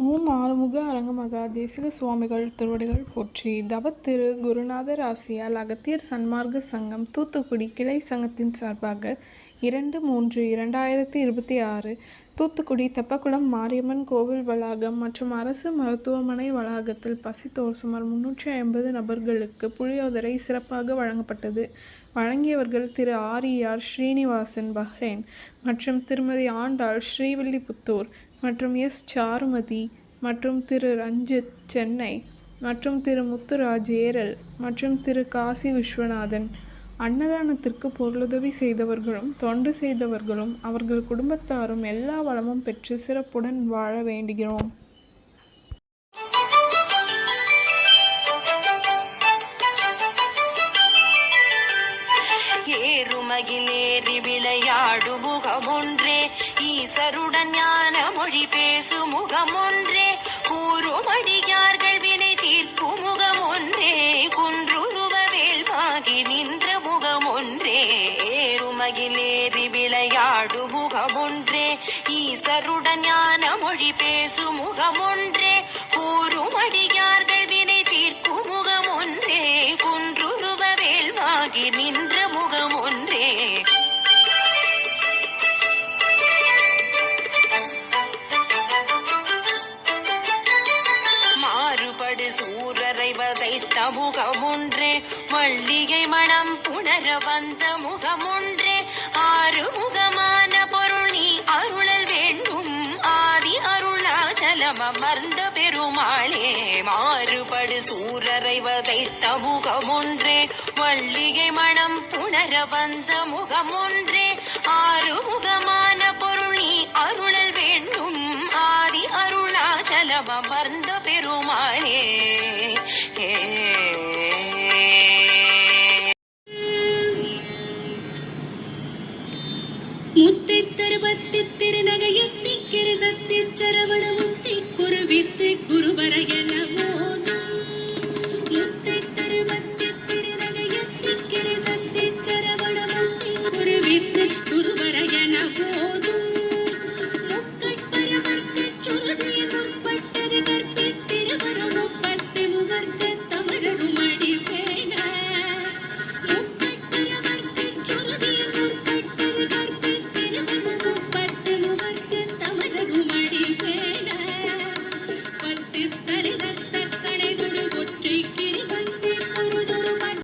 ஓம் ஆறுமுக அரங்கமகா தேசிக சுவாமிகள் திருவடிகள் போற்றி. தவத்திரு குருநாதர் ஆசியால் அகத்தியர் சன்மார்க்க சங்கம் தூத்துக்குடி கிளை சங்கத்தின் சார்பாக 2/3/2026 தூத்துக்குடி தெப்பக்குளம் மாரியம்மன் கோவில் வளாகம் மற்றும் அரசு மருத்துவமனை வளாகத்தில் பசித்தோர் சுமார் 350 நபர்களுக்கு புளியோதரை சிறப்பாக வழங்கப்பட்டது. வழங்கியவர்கள் திரு ஆர் ஸ்ரீனிவாசன் பஹ்ரைன் மற்றும் திருமதி ஆண்டாள் ஸ்ரீவில்லிபுத்தூர் மற்றும் எஸ் சாருமதி மற்றும் திரு ரஞ்சித் சென்னை மற்றும் திரு முத்துராஜ் ஏரல் மற்றும் திரு காசி விஸ்வநாதன். அன்னதானத்திற்கு பொருளுதவி செய்தவர்களும் தொண்டு செய்தவர்களும் அவர்கள் குடும்பத்தாரும் எல்லா வளமும் பெற்று சிறப்புடன் வாழ வேண்டுகிறோம். ஏறுமகிலேறி விளையாடு முகமொன்றே, ஈசருடன் ஞான மொழி பேசு முகமொன்றே, கூறுமடியார்கள் வினை தீர்க்கும் முகமொன்றே, குன்றுருவ வேல்வாகி நின்ற முகமொன்றே. ஏறுமகிலேறி விளையாடு முகமொன்றே, ஈசருடன் ஞான மொழி பேசு முகமொன்றே, கூறுமடியார்கள் வினை தீர்க்கும் முகமொன்றே, குன்றுருவ வேல்வாகி நின்ற முகமொன்றே. மாறுபடு சூரரை வதைத்த முகமொன்றே, மல்லிகை மணம் புணர வந்த முகமொன்றே, ஆறு முகமான பொருள் நீ அருளல் வேண்டும், ஆதி அருணாச்சலம் அமர்ந்த பெருமாளே. மாறுபடு சூரரை வதைத்த முகமொன்றே, மல்லிகை மணம் புணர வந்த முகமொன்றே, ஆறு முகமான பொருள் நீ அருளல் வேண்டும், ஆதி அருணாச்சலம் அமர்ந்த பெருமாளே.